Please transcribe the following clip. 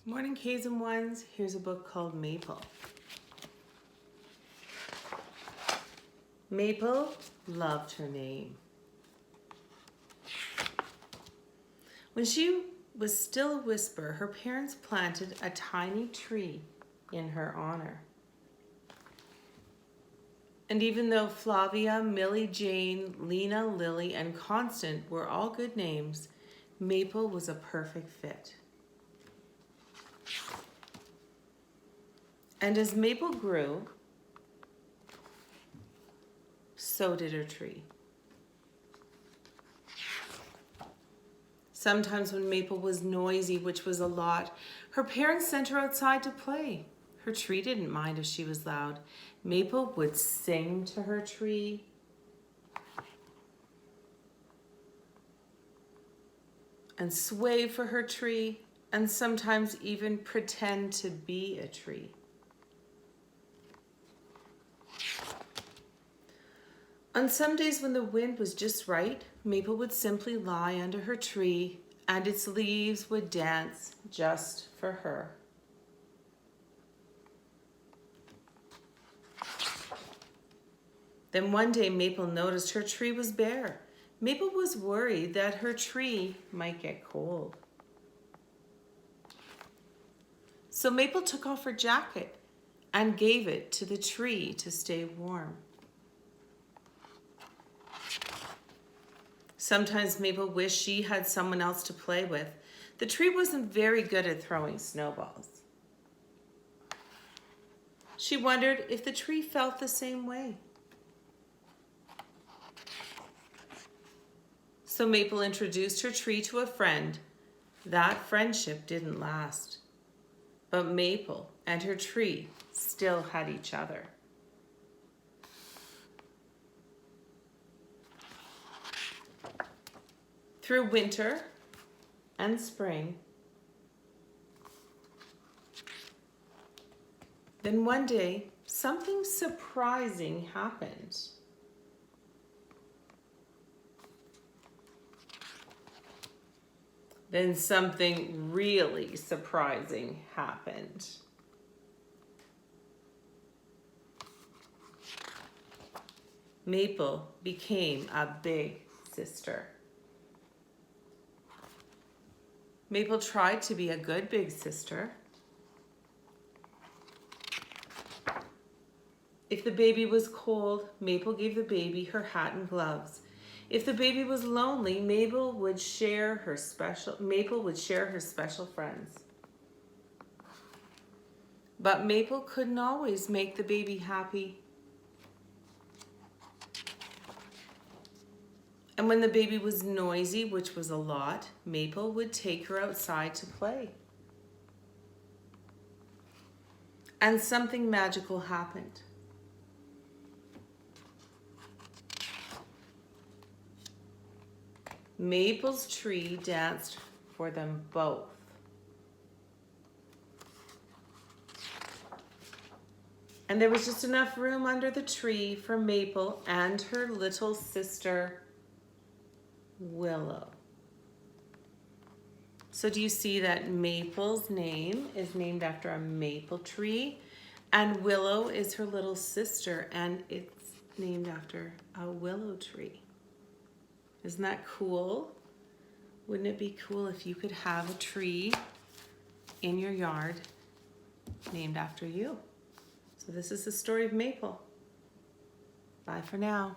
Morning K's and Ones. Here's a book called Maple. Maple loved her name. When she was still a whisper, her parents planted a tiny tree in her honor. And even though Flavia, Millie, Jane, Lena, Lily, and Constant were all good names, Maple was a perfect fit. And as Maple grew, so did her tree. Sometimes when Maple was noisy, which was a lot, her parents sent her outside to play. Her tree didn't mind if she was loud. Maple would sing to her tree. And sway for her tree, and sometimes even pretend to be a tree. On some days when the wind was just right, Maple would simply lie under her tree and its leaves would dance just for her. Then one day Maple noticed her tree was bare. Maple was worried that her tree might get cold. So Maple took off her jacket and gave it to the tree to stay warm. Sometimes Maple wished she had someone else to play with. The tree wasn't very good at throwing snowballs. She wondered if the tree felt the same way. So Maple introduced her tree to a friend. That friendship didn't last. But Maple and her tree still had each other. Through winter and spring, then one day, something surprising happened. Then something really surprising happened. Maple became a big sister. Maple tried to be a good big sister. If the baby was cold, Maple gave the baby her hat and gloves. If the baby was lonely, Maple would share her special friends. But Maple couldn't always make the baby happy. And when the baby was noisy, which was a lot, Maple would take her outside to play. And something magical happened. Maple's tree danced for them both. And there was just enough room under the tree for Maple and her little sister, Willow. So do you see that Maple's name is named after a maple tree, and Willow is her little sister, and it's named after a willow tree. Isn't that cool? Wouldn't it be cool if you could have a tree in your yard named after you? So this is the story of Maple. Bye for now.